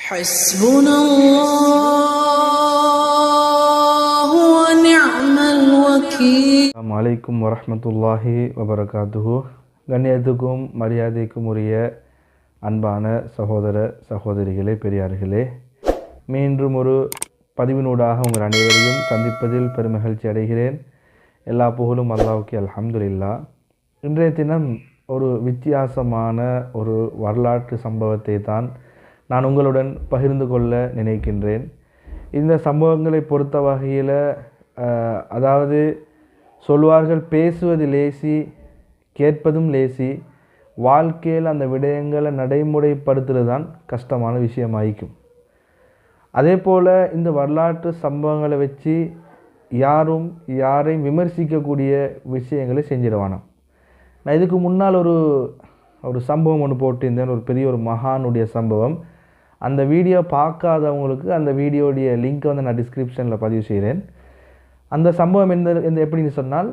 حسبنا الله ونعم الوكيل. அஸ்ஸலாமு அலைக்கும் வரஹ்மத்துல்லாஹி வபரகாத்துஹு. கண்ணியத்துக்கும் மரியாதைக்கும் உரிய அன்பான சகோதர சகோதரிகளே, பெரியார்களே, மீண்டும் ஒரு பதிவினூடாக உங்கள் அனைவரையும் சந்திப்பதில் பெருமகிழ்ச்சி அடைகிறேன். எல்லா புகழும் அல்லாஹ்வுக்கு, அல்ஹம்துலில்லாஹ். இன்றைய தினம் ஒரு வித்தியாசமான ஒரு வரலாற்று சம்பவத்தை தான் நான் உங்களுடன் பகிர்ந்து கொள்ள நினைக்கின்றேன். இந்த சம்பவங்களை பொறுத்த வகையில் அதாவது சொல்வார்கள், பேசுவது லேசி, கேட்பதும் லேசி, வாழ்க்கையில் அந்த விடயங்களை நடைமுறைப்படுத்துறது தான் கஷ்டமான விஷயமாயிக்கும். அதே போல் இந்த வரலாற்று சம்பவங்களை வச்சு யாரும் யாரையும் விமர்சிக்கக்கூடிய விஷயங்களை செஞ்சிடுவானாம். நான் இதுக்கு முன்னால் ஒரு சம்பவம் ஒன்று போட்டிருந்தேன், ஒரு பெரிய ஒரு மகானுடைய சம்பவம். அந்த வீடியோ பார்க்காதவங்களுக்கு அந்த வீடியோடைய லிங்க்கை வந்து நான் டிஸ்கிரிப்ஷனில் பதிவு செய்கிறேன். அந்த சம்பவம் எந்த எப்படின்னு சொன்னால்,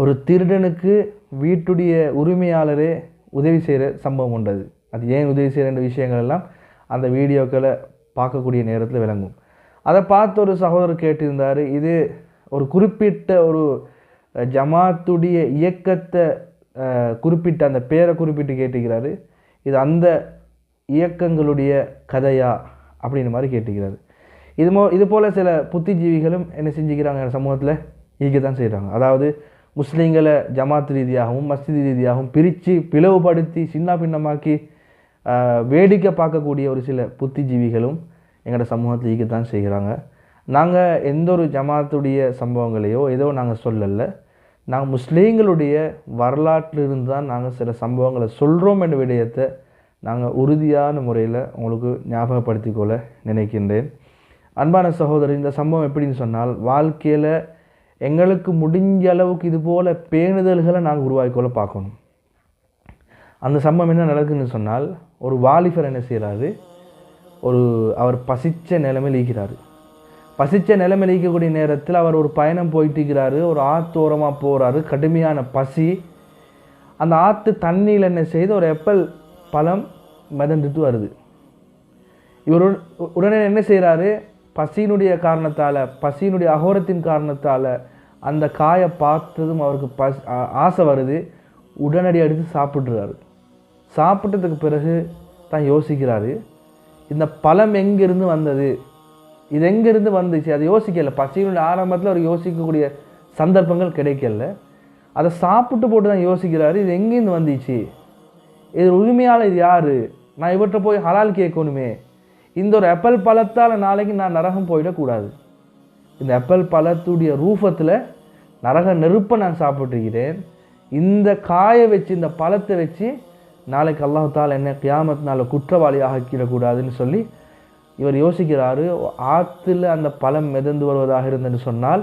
ஒரு திருடனுக்கு வீட்டுடைய உரிமையாளரே உதவி செய்கிற சம்பவம் உண்டது. அது ஏன் உதவி செய்கிற விஷயங்கள் எல்லாம் அந்த வீடியோக்களை பார்க்கக்கூடிய நேரத்தில் விளங்கும். அதை பார்த்து ஒரு சகோதரர் கேட்டிருந்தார், இது ஒரு குறிப்பிட்ட ஒரு ஜமாத்துடைய இயக்கத்தை குறிப்பிட்ட அந்த பேரை குறிப்பிட்டு கேட்டுக்கிறாரு, இது அந்த இயக்கங்களுடைய கதையா அப்படின்ற மாதிரி கேட்டுக்கிறாரு. இது போல் சில புத்திஜீவிகளும் என்ன செஞ்சுக்கிறாங்க, சமூகத்தில் ஈக்க தான் செய்கிறாங்க. அதாவது முஸ்லீம்களை ஜமாத் ரீதியாகவும் மஸ்ஜித் ரீதியாகவும் பிரித்து பிளவுபடுத்தி சின்ன பின்னமாக்கி வேடிக்கை பார்க்கக்கூடிய ஒரு சில புத்திஜீவிகளும் எங்களோட சமூகத்தில் ஈக்கத்தான் செய்கிறாங்க. நாங்கள் எந்த ஒரு ஜமாத்துடைய சம்பவங்களையோ ஏதோ நாங்கள் சொல்லலை, நாங்கள் முஸ்லீம்களுடைய வரலாற்றிலிருந்து தான் நாங்கள் சில சம்பவங்களை சொல்கிறோம் என்ற விடயத்தை நாங்கள் உறுதியான முறையில் உங்களுக்கு ஞாபகப்படுத்தி கொள்ள நினைக்கின்றேன். அன்பான சகோதரர், இந்த சம்பவம் எப்படின்னு சொன்னால், வாழ்க்கையில் எங்களுக்கு முடிஞ்ச அளவுக்கு இது போல் பேணுதல்களை நாங்கள் உருவாக்கிக்கொள்ள பார்க்கணும். அந்த சம்பவம் என்ன நடக்குதுன்னு சொன்னால், ஒரு வாலிபர் என்ன செய்கிறாரு, அவர் பசித்த நிலைமையில் ஈக்கிறாரு. பசித்த நிலைமையில் ஈக்கக்கூடிய நேரத்தில் அவர் ஒரு பயணம் போயிட்டு இருக்கிறாரு, ஒரு ஆத்தோரமாக போகிறாரு, கடுமையான பசி. அந்த ஆற்று தண்ணியில் என்ன செய்து ஒரு ஆப்பிள் பழம் மிதந்துட்டு வருது. இவர் உடனே என்ன செய்கிறாரு, பசியினுடைய காரணத்தால், பசியினுடைய அகோரத்தின் காரணத்தால் அந்த காயை பார்த்ததும் அவருக்கு ஆசை வருது. உடனடி எடுத்து சாப்பிட்றாரு. சாப்பிட்டதுக்கு பிறகு தான் யோசிக்கிறாரு, இந்த பழம் எங்கேருந்து வந்தது, இது எங்கேருந்து வந்துச்சு, அதை யோசிக்கலை. பசியினுடைய ஆரம்பத்தில் அவர் யோசிக்கக்கூடிய சந்தர்ப்பங்கள் கிடைக்கல. அதை சாப்பிட்டு போட்டு தான் யோசிக்கிறாரு, இது எங்கேருந்து வந்துச்சு, இது உரிமையால் இது யார், நான் இவற்றை போய் ஹலால் கேட்கணுமே, இந்த ஒரு ஆப்பிள் பழத்தால் நாளைக்கு நான் நரகம் போயிடக்கூடாது, இந்த ஆப்பிள் பழத்துடைய ரூபத்தில் நரக நெருப்பை நான் சாப்பிட்டுக்கிறேன், இந்த காயை வச்சு இந்த பழத்தை வச்சு நாளைக்கு அல்லாஹ் தாலா என்ன கியாமத்தினால குற்றவாளி ஆக்கிடக்கூடாதுன்னு சொல்லி இவர் யோசிக்கிறாரு. ஆற்றுல அந்த பழம் மிதந்து வருவதாக இருந்ததுன்னு சொன்னால்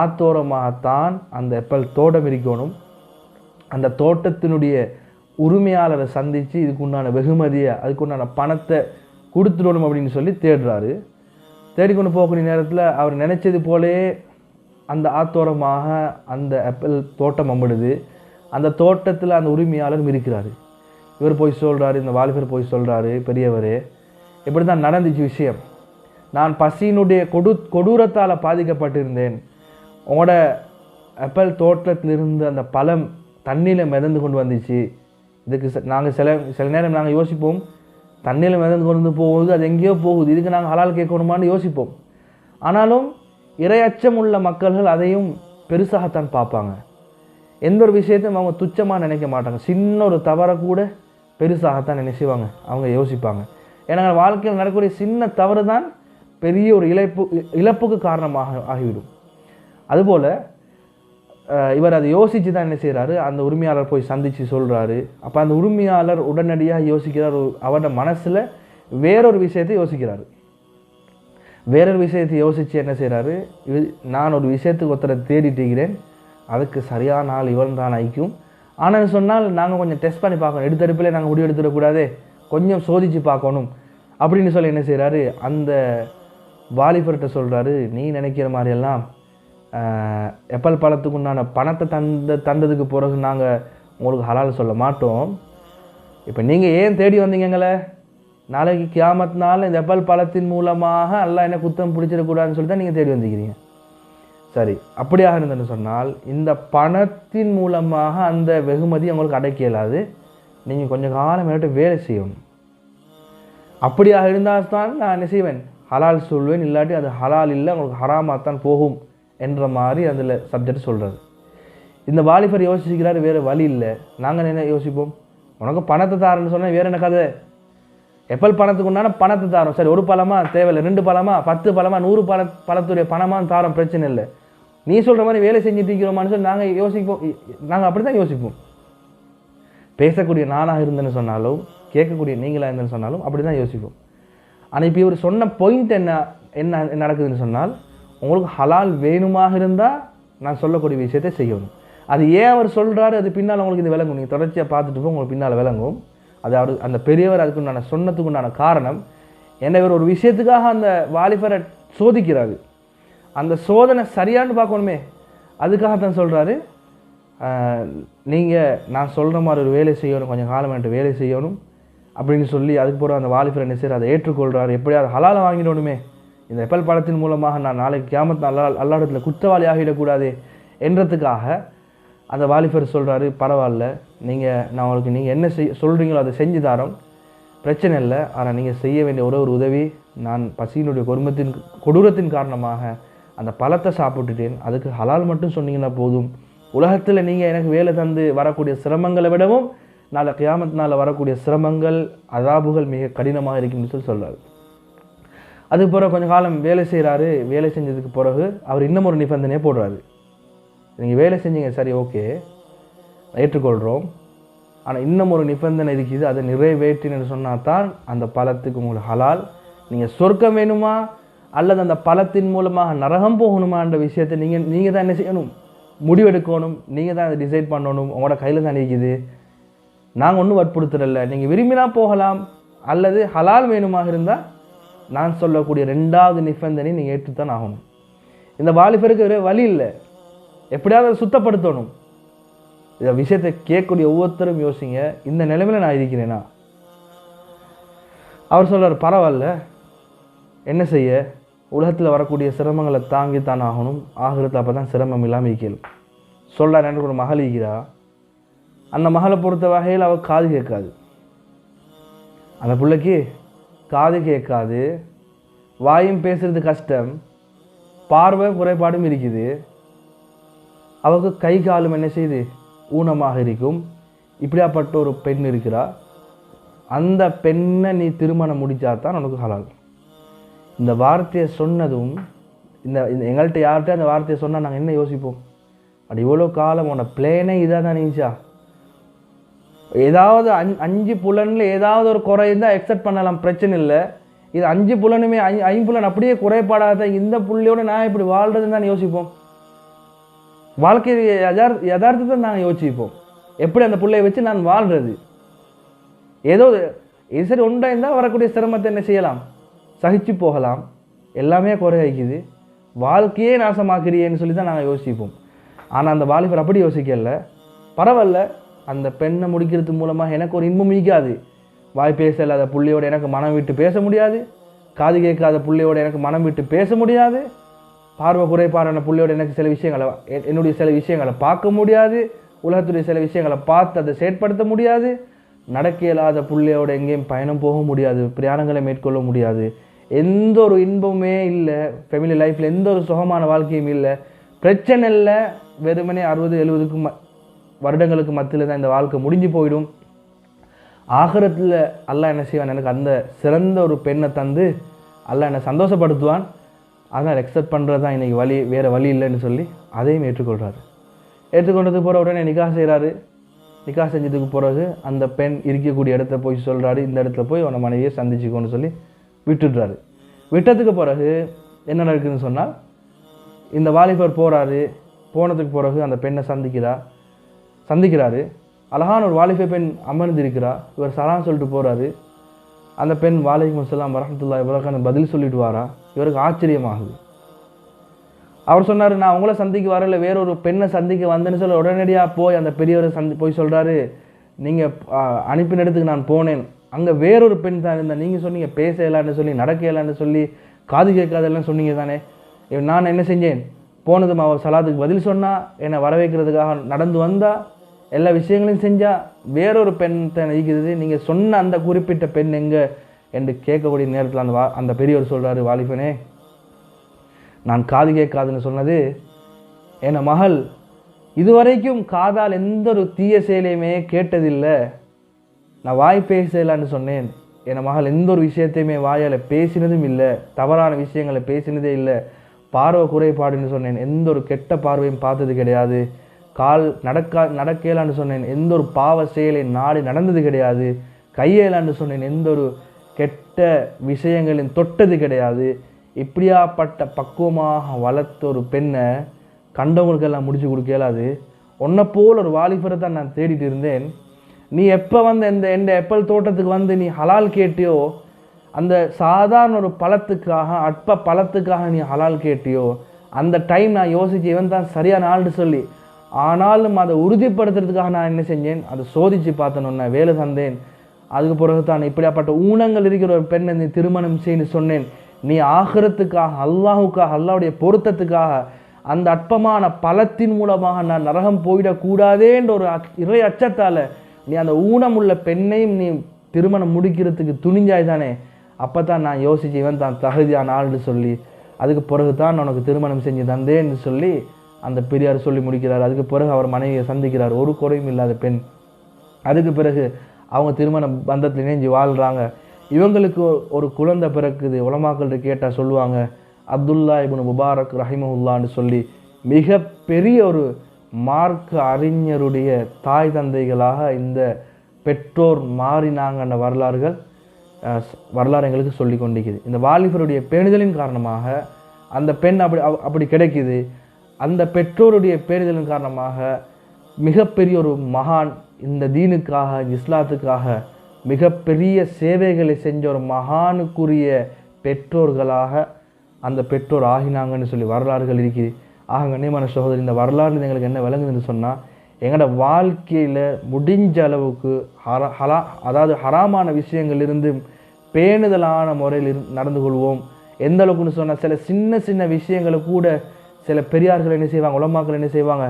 ஆத்தோரமாகத்தான் அந்த ஆப்பிள் தோட்டம் இருக்கணும், அந்த தோட்டத்தினுடைய உரிமையாளரை சந்தித்து இதுக்குண்டான வெகுமதியை, அதுக்குண்டான பணத்தை கொடுத்துடணும் அப்படின்னு சொல்லி தேடுறாரு. தேடிக்கொண்டு போகக்கூடிய நேரத்தில் அவர் நினச்சது போலே அந்த ஆத்தோரமாக அந்த ஆப்பிள் தோட்டம் அம்பிடுது. அந்த தோட்டத்தில் அந்த உரிமையாளர் இருக்கிறாரு. இவர் போய் சொல்கிறாரு, இந்த வாலிபர் போய் சொல்கிறாரு, பெரியவரே, இப்படி தான் நடந்துச்சு விஷயம், நான் பசியினுடைய கொடூரத்தால் பாதிக்கப்பட்டிருந்தேன், உங்களோட ஆப்பிள் தோட்டத்திலிருந்து அந்த பழம் தண்ணியில் மிதந்து கொண்டு வந்துச்சு. இதுக்கு நாங்கள் சில நேரம் நாங்கள் யோசிப்போம், தண்ணியில் மிதந்து கொண்டு போகுது, அது எங்கேயோ போகுது, இதுக்கு நாங்கள் ஹலால் கேட்கணுமான்னு யோசிப்போம். ஆனாலும் இறையச்சம் உள்ள மக்கள்கள் அதையும் பெருசாகத்தான் பார்ப்பாங்க. எந்த ஒரு விஷயத்தையும் அவங்க துச்சமாக நினைக்க மாட்டாங்க. சின்ன ஒரு தவறை கூட பெருசாகத்தான் நினைச்சுவாங்க, அவங்க யோசிப்பாங்க. ஏன்னா வாழ்க்கையில் நடக்கக்கூடிய சின்ன தவறு தான் பெரிய ஒரு இழப்புக்கு காரணமாக ஆகிவிடும். அதுபோல் இவர் அதை யோசித்து தான் என்ன செய்கிறாரு, அந்த உரிமையாளர் போய் சந்தித்து சொல்கிறாரு. அப்போ அந்த உரிமையாளர் உடனடியாக யோசிக்கிறார், அவரோட மனசில் வேறொரு விஷயத்தை யோசிக்கிறாரு. வேறொரு விஷயத்தை யோசித்து என்ன செய்கிறாரு, நான் ஒரு விஷயத்துக்கு ஒருத்தரை தேடிட்டுக்கிறேன், அதுக்கு சரியான ஆள் இவன் தான் ஐக்கும். ஆனால் சொன்னால் நாங்கள் கொஞ்சம் டெஸ்ட் பண்ணி பார்க்கணும், எடுத்தடுப்பில் நாங்கள் முடிவு எடுத்துடக்கூடாது, கொஞ்சம் சோதித்து பார்க்கணும் அப்படின்னு சொல்லி என்ன செய்கிறாரு, அந்த வாலிபர்கிட்ட சொல்கிறாரு, நீ நினைக்கிற மாதிரியெல்லாம் ஆப்பிள் பழத்துக்கு உண்டான பணத்தை தந்ததுக்கு பிறகு நாங்கள் உங்களுக்கு ஹலால் சொல்ல மாட்டோம். இப்போ நீங்கள் ஏன் தேடி வந்தீங்க எங்களை, நாளைக்கு கியாமத் நாள் இந்த எப்பல் பழத்தின் மூலமாக அல்லாஹ் என்ன குத்தம் பிடிச்சிடக்கூடாதுன்னு சொல்லி தான் நீங்கள் தேடி வந்துக்கிறீங்க. சரி, அப்படியாக இருந்ததுன்னு சொன்னால் இந்த பணத்தின் மூலமாக அந்த வெகுமதி உங்களுக்கு அடைக்க இயலாது. நீங்கள் கொஞ்சம் காலம் மேட்டு வேலை செய்யணும். அப்படியாக இருந்தால் தான் நான் என்ன செய்வேன், ஹலால் சொல்வேன். இல்லாட்டி அது ஹலால் இல்லை, உங்களுக்கு ஹராமாக தான் போகும் என்ற மாதிரி அதில் சப்ஜெக்ட் சொல்கிறது. இந்த வாலிபர் யோசிக்கிறாரு, வேறு வழி இல்லை. நாங்கள் என்ன யோசிப்போம், உனக்கு பணத்தை தாரன்னு சொன்னால் வேறு என்ன கதை, எப்பல் பணத்துக்கு உண்டான பணத்தை தாரோம். சரி, ஒரு பழமா தேவையில்லை, 2 பழமா 10 பழமா 100 பழத்துடைய பணமாக தாரோம், பிரச்சனை இல்லை. நீ சொல்கிற மாதிரி வேலை செஞ்சுட்டு இருக்கிறோமான்னு சொல்லி நாங்கள் யோசிப்போம். நாங்கள் அப்படி தான் யோசிப்போம். பேசக்கூடிய நானாக இருந்தேன்னு சொன்னாலும், கேட்கக்கூடிய நீங்களாக இருந்தேன்னு சொன்னாலும் அப்படி தான் யோசிப்போம். ஆனால் இப்போ இவர் சொன்ன பாயிண்ட் என்ன நடக்குதுன்னு சொன்னால், உங்களுக்கு ஹலால் வேணுமாக இருந்தால் நான் சொல்லக்கூடிய விஷயத்தை செய்யணும். அது ஏன் அவர் சொல்கிறாரு, அது பின்னால் உங்களுக்கு இது விளங்கும். நீங்கள் தொடர்ச்சியாக பார்த்துட்டு போய் உங்களுக்கு பின்னால் விளங்கும். அது அவர் அந்த பெரியவர் அதுக்குண்டான சொன்னதுக்குண்டான காரணம் என்ன, இவர் ஒரு விஷயத்துக்காக அந்த வாலிபரை சோதிக்கிறாரு. அந்த சோதனை சரியானு பார்க்கணுமே, அதுக்காகத்தான் சொல்கிறாரு, நீங்கள் நான் சொல்கிற மாதிரி ஒரு வேலை செய்யணும், கொஞ்சம் காலம் வேலை செய்யணும் அப்படின்னு சொல்லி அதுக்கு போகிற அந்த வாலிபர் என்ன செய்கிறார், அதை ஏற்றுக்கொள்கிறார். எப்படியாவது ஹலாலை வாங்கிடணுமே, இந்த எப்பல் பழத்தின் மூலமாக நான் நாளைக்கு கியாமத் அல்லாஹ்விடத்தில் குற்றவாளி ஆகிடக்கூடாது என்றதுக்காக அந்த வாலிபர் சொல்கிறாரு, பரவாயில்ல, நான் உங்களுக்கு நீங்கள் என்ன சொல்கிறீங்களோ அதை செஞ்சு தரோம், பிரச்சனை இல்லை. ஆனால் நீங்கள் செய்ய வேண்டிய ஒரு உதவி, நான் பசியினுடைய கொடூரத்தின் காரணமாக அந்த பழத்தை சாப்பிட்டுட்டேன், அதுக்கு ஹலால் மட்டும் சொன்னீங்கன்னா போதும். உலகத்தில் நீங்கள் எனக்கு வேலை தந்து வரக்கூடிய சிரமங்களை விடவும் நாளை கியாமத் நாளில் வரக்கூடிய சிரமங்கள் அதாபுகள் மிக கடினமாக இருக்குன்னு சொல்லி சொல்கிறார். அதுக்கு பிறகு கொஞ்சம் காலம் வேலை செய்கிறாரு. வேலை செஞ்சதுக்கு பிறகு அவர் இன்னும் ஒரு நிபந்தனையை போடுறாரு. நீங்கள் வேலை செஞ்சீங்க, சரி ஓகே ஏற்றுக்கொள்கிறோம், ஆனால் இன்னும் ஒரு நிபந்தனை இருக்குது, அதை நிறைவேற்றின்னு சொன்னால் தான் அந்த பழத்துக்கு உங்களுக்கு ஹலால். நீங்கள் சொர்க்கம் வேணுமா அல்லது அந்த பழத்தின் மூலமாக நரகம் போகணுமான்ற விஷயத்தை நீங்கள் தான் என்ன செய்யணும், முடிவெடுக்கணும். நீங்கள் தான் அதை டிசைட் பண்ணணும். உங்களோட கையில் தான் இருக்குது. நாங்கள் ஒன்றும் வற்புறுத்துறதில்ல. நீங்கள் விரும்பினா போகலாம், அல்லது ஹலால் வேணுமாக இருந்தால் நான் சொல்லக்கூடிய 2வது நிபந்தனை நீங்கள் ஏற்றுத்தான் ஆகணும். இந்த வாலிபருக்கு வேறு வழி இல்லை, எப்படியாவது அதை சுத்தப்படுத்தணும். இந்த விஷயத்தை கேட்கக்கூடிய ஒவ்வொருத்தரும் யோசிங்க, இந்த நிலைமையில் நான் இருக்கிறேனா. அவர் சொல்கிறார், பரவாயில்ல, என்ன செய்ய, உலகத்தில் வரக்கூடிய சிரமங்களை தாங்கித்தான் ஆகணும், ஆகிறது அப்போ தான் சிரமம் இல்லாமல் இருக்கலும். சொல்கிறார், எனக்கு ஒரு மகள் இருக்கிறா, அந்த மகளை பொறுத்த வகையில் அவள் காது கேட்காது, அந்த பிள்ளைக்கு காது கேட்காது, வாயும் பேசுறது கஷ்டம், பார்வை குறைபாடும் இருக்குது, அவளுக்கு கை காலும் என்ன செய்யுது, ஊனமாக இருக்கும். இப்படியாப்பட்ட ஒரு பெண் இருக்கிறா, அந்த பெண்ணை நீ திருமணம் முடித்தாதான் உனக்கு ஹலால். இந்த வார்த்தையை சொன்னதும் இந்த எங்கள்கிட்ட யார்கிட்ட அந்த வார்த்தையை சொன்னால் நாங்கள் என்ன யோசிப்போம், அப்படி இவ்வளோ காலம் உன பிளேனே இதாக தான் நினச்சா, ஏதாவது 5 புலனில் ஏதாவது ஒரு குறை இருந்தால் எக்ஸெப்ட் பண்ணலாம், பிரச்சனை இல்லை. இது 5 புலனுமே 5 புலன் அப்படியே குறைபாடாத இந்த புள்ளையோடு நான் இப்படி வாழ்றதுன்னு தான் யோசிப்போம். வாழ்க்கை யதார்த்தத்தை நாங்கள் யோசிப்போம், எப்படி அந்த பிள்ளையை வச்சு நான் வாழ்கிறது. ஏதோ இது சரி ஒன்றா இருந்தால் வரக்கூடிய சிரமத்தை என்ன செய்யலாம், சகிச்சு போகலாம். எல்லாமே குறையாக்குது, வாழ்க்கையே நாசமாக்குறியேன்னு சொல்லி தான் நாங்கள் யோசிப்போம். ஆனால் அந்த வாலிபர் அப்படி யோசிக்கல. பரவாயில்ல, அந்த பெண்ணை முடிக்கிறது மூலமாக எனக்கு ஒரு இன்பம் ஈக்காது. வாய் பேசலாத பிள்ளையோட எனக்கு மனம் விட்டு பேச முடியாது, காது கேட்காத பிள்ளையோட எனக்கு மனம் விட்டு பேச முடியாது, பார்வை குறைபாடான பிள்ளையோட எனக்கு என்னுடைய சில விஷயங்களை பார்க்க முடியாது, உலகத்துடைய சில விஷயங்களை பார்த்து அதை செயற்படுத்த முடியாது, நடக்க இயலாத பிள்ளையோட எங்கேயும் பயணம் போக முடியாது, பிரயாணங்களை மேற்கொள்ள முடியாது, எந்த ஒரு இன்பமுமே இல்லை, ஃபேமிலி லைஃப்பில் எந்த ஒரு சுகமான வாழ்க்கையும் இல்லை, பிரச்சனை இல்லை. வெறுமனே 60-70 வருடங்களுக்கு மத்தியில் தான் இந்த வாழ்க்கை முடிஞ்சு போயிடும். ஆகிரத்தில் அல்லாஹ் என்ன செய்வான், எனக்கு அந்த சிறந்த ஒரு பெண்ணை தந்து அல்லாஹ் என்னை சந்தோஷப்படுத்துவான், அதனால் எக்ஸெப்ட் பண்ணுறது தான் இன்றைக்கி வழி, வேறு வழி இல்லைன்னு சொல்லி அதையும் ஏற்றுக்கொள்கிறாரு. ஏற்றுக்கொண்டதுக்கு போகிற உடனே நிக்காஹ் செய்கிறாரு. நிக்காஹ் செஞ்சதுக்கு பிறகு அந்த பெண் இருக்கக்கூடிய இடத்த போய் சொல்கிறாரு, இந்த இடத்துல போய் அவனை மனைவியை சந்திச்சுக்கோன்னு சொல்லி விட்டுடுறாரு. விட்டதுக்கு பிறகு என்ன நடக்குதுன்னு சொன்னால், இந்த வாலிபர் போகிறாரு. போனதுக்கு பிறகு அந்த பெண்ணை சந்திக்கிறாரு. அழகான ஒரு வாலிப பெண் அமர்ந்திருக்கிறா. இவர் சலாம் சொல்லிட்டு போகிறாரு. அந்த பெண் வலைக்கும் அஸ்ஸலாம் வரஹ்மத்துல்லாஹி வபரகாத்துஹு பதில் சொல்லிட்டு வாரா. இவருக்கு ஆச்சரியமாகுது. அவர் சொன்னார், நான் உங்களை சந்திக்க வரல, வேறொரு பெண்ணை சந்திக்க வந்தேன்னு சொல்ல உடனடியாக போய் அந்த பெரியவரை போய் சொல்கிறாரு, நீங்கள் அனுப்பின இடத்துக்கு நான் போனேன், அங்கே வேறொரு பெண் தான் இருந்தால். நீங்கள் சொன்னீங்க பேச இயலான்னு சொல்லி, நடக்க இயலான்னு சொல்லி, காது கேட்காதெல்லாம் சொன்னீங்க தானே. நான் என்ன செஞ்சேன்? போனதும் அவள் சலாத்துக்கு பதில் சொன்னால், என்னை வர வைக்கிறதுக்காக நடந்து வந்தால், எல்லா விஷயங்களையும் செஞ்சால், வேறொரு பெண் தான் நடிக்கிறது. நீங்கள் சொன்ன அந்த குறிப்பிட்ட பெண் எங்கே என்று கேட்கக்கூடிய நேரத்தில் அந்த பெரியவர் சொல்கிறாரு, வாலிபனே, நான் காது கேட்காதுன்னு சொன்னது என் மகள் இதுவரைக்கும் காதால் எந்த ஒரு தீய செயலையுமே கேட்டதில்லை. நான் வாய் பேசலான்னு சொன்னேன். என் மகள் எந்த ஒரு விஷயத்தையுமே வாயால் பேசினதும் இல்லை, தவறான விஷயங்களை பேசினதே இல்லை. பார்வை குறைபாடுன்னு சொன்னேன், எந்த ஒரு கெட்ட பார்வையும் பார்த்தது கிடையாது. கால் நடக்கலான்னு சொன்னேன், எந்த ஒரு பாவ செயலை நாடி நடந்தது கிடையாது. கையேலான்னு சொன்னேன், எந்த ஒரு கெட்ட விஷயங்களையும் தொட்டது கிடையாது. இப்படியாப்பட்ட பக்குவமாக வளர்த்த ஒரு பெண்ணை கண்டவங்களுக்கெல்லாம் முடிச்சு கொடுக்கலாது. உன்னை போல் ஒரு வாலிபரை தான் நான் தேடிட்டு இருந்தேன். நீ எப்போ வந்து எந்த எப்பல் தோட்டத்துக்கு வந்து நீ ஹலால் கேட்டியோ, அந்த சாதாரண ஒரு பழத்துக்காக, அற்ப பழத்துக்காக நீ ஹலால் கேட்டியோ, அந்த டைம் நான் யோசிச்சு இவன் தான் சரியான ஆள்னு சொல்லி, ஆனாலும் அதை உறுதிப்படுத்துறதுக்காக நான் என்ன செஞ்சேன்? அதை சோதித்து பார்த்தேன், வேலை தந்தேன். அதுக்கு பிறகு தான் இப்படியாப்பட்ட ஊனங்கள் இருக்கிற ஒரு பெண்ணை நீ திருமணம் செய்யு சொன்னேன். நீ ஆகிரத்துக்காக, அல்லாஹுக்காக, அல்லாஹ்வுடைய பொருத்தத்துக்காக, அந்த அற்பமான பலத்தின் மூலமாக நான் நரகம் போயிடக்கூடாதேன்ற ஒரு இறை அச்சத்தால் நீ அந்த ஊனமுள்ள பெண்ணையும் நீ திருமணம் முடிக்கிறதுக்கு துணிஞ்சாய் தானே. அப்போ தான் நான் யோசிச்சு இவன் தான் தகுதியான ஆள்னு சொல்லி, அதுக்கு பிறகு தான் உனக்கு திருமணம் செஞ்சு தந்தேன்னு சொல்லி அந்த பெரியார் சொல்லி முடிக்கிறார். அதுக்கு பிறகு அவர் மனைவியை சந்திக்கிறார், ஒரு குறையும் இல்லாத பெண். அதுக்கு பிறகு அவங்க திருமண பந்தத்தில் இணைஞ்சு வாழ்கிறாங்க. இவங்களுக்கு ஒரு குழந்தை பிறக்குது. உலமாக்கள்கிட்ட கேட்டால் சொல்லுவாங்க, அப்துல்லா இப்னு முபாரக் ரஹிமஹுல்லான்னு சொல்லி மிகப்பெரிய ஒரு மார்க்க அறிஞருடைய தாய் தந்தைகளாக இந்த பெற்றோர் மாறினாங்கன்ற வரலாறு எங்களுக்கு சொல்லி கொண்டிருக்குது. இந்த வாலிபருடைய பேணுதலின் காரணமாக அந்த பெண் அப்படி கிடைக்குது. அந்த பெற்றோருடைய பேணுதலின் காரணமாக மிகப்பெரிய ஒரு மகான் இந்த தீனுக்காக, இஸ்லாத்துக்காக மிகப்பெரிய சேவைகளை செஞ்ச ஒரு மகானுக்குரிய பெற்றோர்களாக அந்த பெற்றோர் ஆகினாங்கன்னு சொல்லி வரலாறுகள் இருக்குது. ஆக கண்ணியமான சகோதரி, இந்த வரலாறு எங்களுக்கு என்ன விளங்குதுன்னு சொன்னால், எங்களோட வாழ்க்கையில் முடிஞ்ச அளவுக்கு அதாவது ஹராமான விஷயங்களிலிருந்து பேணுதலான முறையில் நடந்து கொள்வோம். எந்த அளவுக்குன்னு சொன்னால், சில சின்ன சின்ன விஷயங்களை கூட சில பெரியார்கள் என்ன செய்வாங்க, உலமாக்கள் என்ன செய்வாங்க,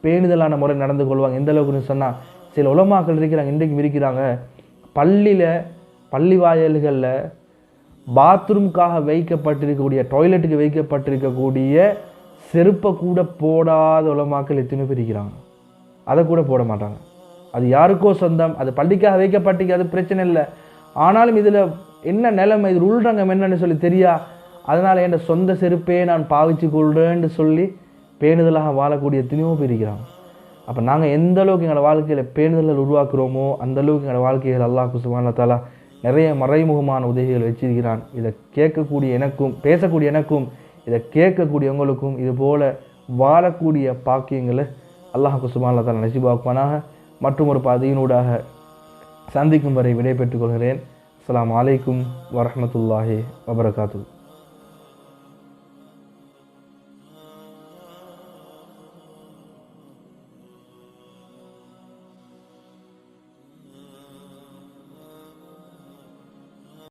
பேணுதலான முறை நடந்து கொள்வாங்க. எந்த அளவுக்குன்னு சொன்னால், சில உலமாக்கள் இருக்கிறாங்க, இன்றைக்கும் இருக்கிறாங்க, பள்ளி வாயல்களில் பாத்ரூமுக்காக வைக்கப்பட்டிருக்கக்கூடிய, டாய்லெட்டுக்கு வைக்கப்பட்டிருக்கக்கூடிய செருப்பை கூட போடாத உலமாக்கள் எத்தனை பேர் இருக்கிறாங்க. அதை கூட போட மாட்டாங்க. அது யாருக்கோ சொந்தம், அது பள்ளிக்காக வைக்கப்பட்டிருக்கு, அது பிரச்சனை இல்லை. ஆனாலும் இதில் என்ன நிலைமை, இது உள்ரங்கம் என்னன்னு சொல்லி தெரியா, அதனால் என் சொந்த செருப்பே நான் பாவிச்சு கொள்றேன்னு சொல்லி பேணுதலாக வாழக்கூடிய எத்தனையோ பேர் இருக்கிறாங்க. அப்போ நாங்கள் எந்த அளவுக்கு எங்களோட வாழ்க்கையில் பேணுதல்கள் உருவாக்குறோமோ அந்த அளவுக்கு எங்களோட வாழ்க்கைகள் அல்லாஹ் சுப்ஹானஹு வ தஆலா நிறைய மறைமுகமான உதவிகள் வச்சிருக்கிறான். இதை கேட்கக்கூடிய எனக்கும், பேசக்கூடிய எனக்கும், இதை கேட்கக்கூடிய உங்களுக்கும் இது போல வாழக்கூடிய பாக்கியங்களை அல்லாஹ் சுப்ஹானஹு வ தஆலா நசீபாக்குவானாக. மற்றும் ஒரு பதிவினூடாக சந்திக்கும் வரை விடை பெற்றுக் கொள்கிறேன். அஸ்ஸலாமு அலைக்கும் வரஹ்மத்துல்லாஹி வபரகாத்துஹு.